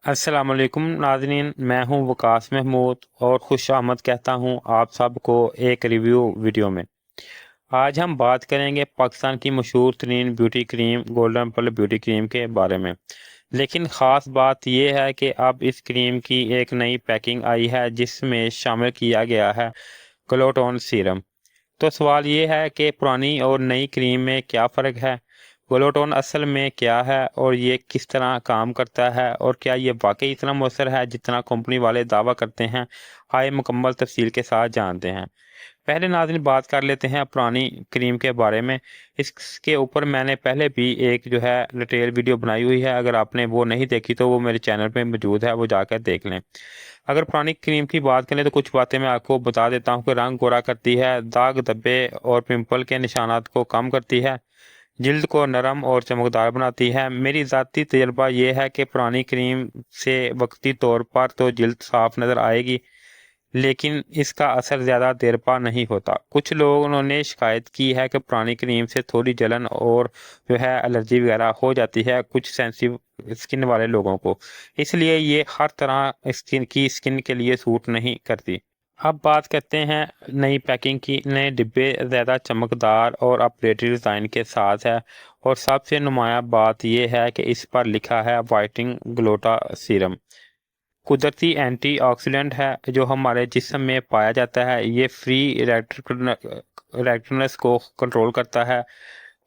السلام علیکم ناظرین، میں ہوں وکاس محمود اور خوش آمد کہتا ہوں آپ سب کو ایک ریویو ویڈیو میں۔ آج ہم بات کریں گے پاکستان کی مشہور ترین بیوٹی کریم گولڈن پل بیوٹی کریم کے بارے میں، لیکن خاص بات یہ ہے کہ اب اس کریم کی ایک نئی پیکنگ آئی ہے جس میں شامل کیا گیا ہے گلوٹون سیرم۔ تو سوال یہ ہے کہ پرانی اور نئی کریم میں کیا فرق ہے، گلوٹون اصل میں کیا ہے اور یہ کس طرح کام کرتا ہے، اور کیا یہ واقعی اتنا مؤثر ہے جتنا کمپنی والے دعویٰ کرتے ہیں؟ آئے مکمل تفصیل کے ساتھ جانتے ہیں۔ پہلے ناظرین بات کر لیتے ہیں پرانی کریم کے بارے میں۔ اس کے اوپر میں نے پہلے بھی ایک ڈیٹیل ویڈیو بنائی ہوئی ہے، اگر آپ نے وہ نہیں دیکھی تو وہ میرے چینل پہ موجود ہے، وہ جا کر دیکھ لیں۔ اگر پرانی کریم کی بات کریں تو کچھ باتیں میں آپ کو بتا دیتا ہوں کہ رنگ گورا کرتی ہے، داغ دھبے اور پمپل کے نشانات کو کم کرتی ہے، جلد کو نرم اور چمکدار بناتی ہے۔ میری ذاتی تجربہ یہ ہے کہ پرانی کریم سے وقتی طور پر تو جلد صاف نظر آئے گی، لیکن اس کا اثر زیادہ دیر پا نہیں ہوتا۔ کچھ لوگوں نے شکایت کی ہے کہ پرانی کریم سے تھوڑی جلن اور الرجی وغیرہ ہو جاتی ہے کچھ سینسیٹیو اسکن والے لوگوں کو، اس لیے یہ ہر طرح اسکن کے لیے سوٹ نہیں کرتی۔ اب بات کرتے ہیں نئی پیکنگ کی۔ نئے ڈبے زیادہ چمکدار اور اپڈیٹڈ ڈیزائن کے ساتھ ہے، اور سب سے نمایاں بات یہ ہے کہ اس پر لکھا ہے وائٹنگ گلوٹا سیرم۔ قدرتی اینٹی آکسیڈنٹ ہے جو ہمارے جسم میں پایا جاتا ہے۔ یہ فری ریڈکشنز کو کنٹرول کرتا ہے،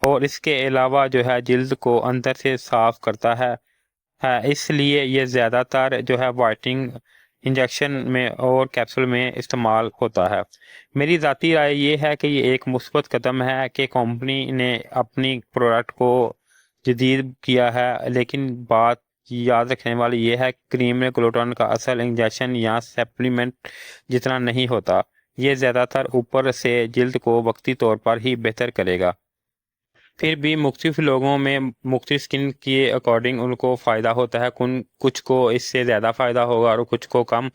اور اس کے علاوہ جلد کو اندر سے صاف کرتا ہے۔ اس لیے یہ زیادہ تر وائٹنگ انجیکشن میں اور کیپسول میں استعمال ہوتا ہے۔ میری ذاتی رائے یہ ہے کہ یہ ایک مثبت قدم ہے کہ کمپنی نے اپنی پروڈکٹ کو جدید کیا ہے، لیکن بات یاد رکھنے والی یہ ہے کہ کریم میں گلوٹون کا اصل انجیکشن یا سپلیمنٹ جتنا نہیں ہوتا۔ یہ زیادہ تر اوپر سے جلد کو وقتی طور پر ہی بہتر کرے گا۔ پھر بھی مختلف لوگوں میں مختلف سکن کے اکارڈنگ ان کو فائدہ ہوتا ہے، کچھ کو اس سے زیادہ فائدہ ہوگا اور کچھ کو کم۔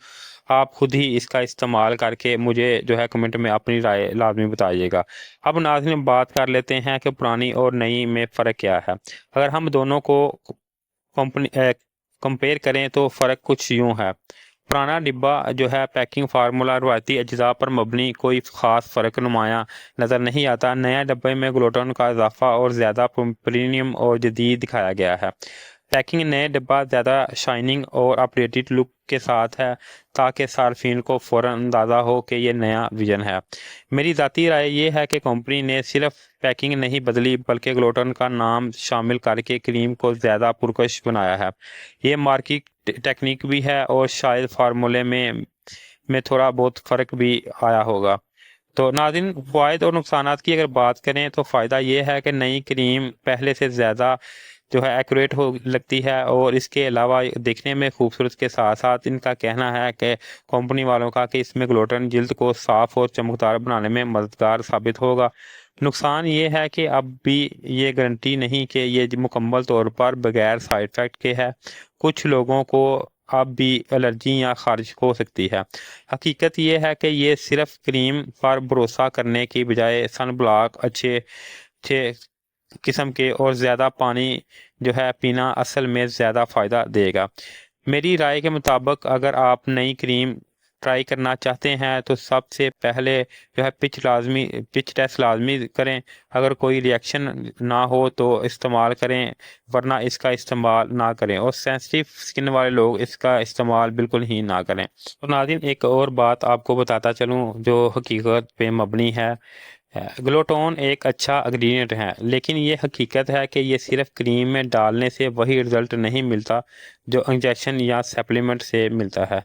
آپ خود ہی اس کا استعمال کر کے مجھے کمنٹ میں اپنی رائے لازمی بتائیے گا۔ اب ناظرین بات کر لیتے ہیں کہ پرانی اور نئی میں فرق کیا ہے۔ اگر ہم دونوں کو کمپیئر کریں تو فرق کچھ یوں ہے۔ پرانا ڈبہ پیکنگ فارمولا روایتی اجزاء پر مبنی، کوئی خاص فرق نمایاں نظر نہیں آتا۔ نیا ڈبے میں گلوٹون کا اضافہ اور زیادہ پریمیم اور جدید دکھایا گیا ہے۔ پیکنگ نئے ڈبہ زیادہ شائننگ اور اپڈیٹڈ لک کے ساتھ ہے تاکہ صارفین کو فوراً اندازہ ہو کہ یہ نیا ویژن ہے۔ میری ذاتی رائے یہ ہے کہ کمپنی نے صرف پیکنگ نہیں بدلی بلکہ گلوٹون کا نام شامل کر کے کریم کو زیادہ پرکش بنایا ہے۔ یہ مارکیٹ ٹیکنیک بھی ہے، اور شاید فارمولے میں تھوڑا بہت فرق بھی آیا ہوگا۔ تو ناظرین، فوائد اور نقصانات کی اگر بات کریں تو فائدہ یہ ہے کہ نئی کریم پہلے سے زیادہ ایکوریٹ لگتی ہے، اور اس کے علاوہ دیکھنے میں خوبصورت کے ساتھ ساتھ ان کا کہنا ہے کہ کمپنی والوں کا کہ اس میں گلوٹن جلد کو صاف اور چمکدار بنانے میں مددگار ثابت ہوگا۔ نقصان یہ ہے کہ اب بھی یہ گارنٹی نہیں کہ یہ مکمل طور پر بغیر سائیڈ افیکٹ کے ہے۔ کچھ لوگوں کو اب بھی الرجی یا خارش ہو سکتی ہے۔ حقیقت یہ ہے کہ یہ صرف کریم پر بھروسہ کرنے کی بجائے سن بلاک اچھے قسم کے اور زیادہ پانی پینا اصل میں زیادہ فائدہ دے گا۔ میری رائے کے مطابق اگر آپ نئی کریم ٹرائی کرنا چاہتے ہیں تو سب سے پہلے پچ ٹیسٹ لازمی کریں۔ اگر کوئی ریئیکشن نہ ہو تو استعمال کریں، ورنہ اس کا استعمال نہ کریں، اور سینسٹیو سکن والے لوگ اس کا استعمال بالکل ہی نہ کریں۔ تو ناظرین، ایک اور بات آپ کو بتاتا چلوں جو حقیقت پہ مبنی ہے۔ گلوٹون ایک اچھا انگریڈینٹ ہے، لیکن یہ حقیقت ہے کہ یہ صرف کریم میں ڈالنے سے وہی رزلٹ نہیں ملتا جو انجیکشن یا سپلیمنٹ سے ملتا ہے۔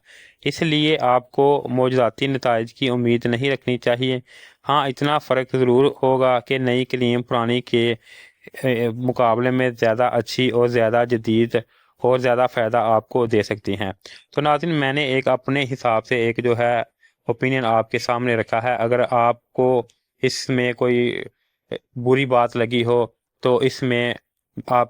اس لیے آپ کو معجزاتی نتائج کی امید نہیں رکھنی چاہیے۔ ہاں، اتنا فرق ضرور ہوگا کہ نئی کریم پرانی کے مقابلے میں زیادہ اچھی اور زیادہ جدید اور زیادہ فائدہ آپ کو دے سکتی ہیں۔ تو ناظرین، میں نے ایک اپنے حساب سے ایک اوپینین آپ کے سامنے رکھا ہے۔ اگر آپ کو اس میں کوئی بری بات لگی ہو تو اس میں آپ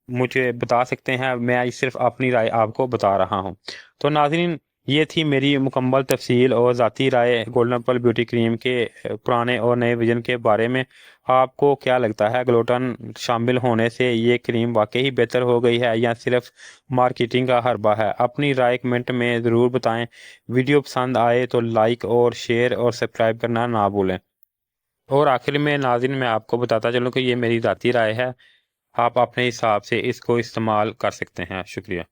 مجھے بتا سکتے ہیں، میں صرف اپنی رائے آپ کو بتا رہا ہوں۔ تو ناظرین، یہ تھی میری مکمل تفصیل اور ذاتی رائے گولڈن پل بیوٹی کریم کے پرانے اور نئے ویژن کے بارے میں۔ آپ کو کیا لگتا ہے، گلوٹن شامل ہونے سے یہ کریم واقعی بہتر ہو گئی ہے یا صرف مارکیٹنگ کا حربہ ہے؟ اپنی رائے کمنٹ میں ضرور بتائیں۔ ویڈیو پسند آئے تو لائک اور شیئر اور سبسکرائب کرنا نہ بھولیں۔ اور آخر میں ناظرین، میں آپ کو بتاتا چلوں کہ یہ میری ذاتی رائے ہے، آپ اپنے حساب سے اس کو استعمال کر سکتے ہیں۔ شکریہ۔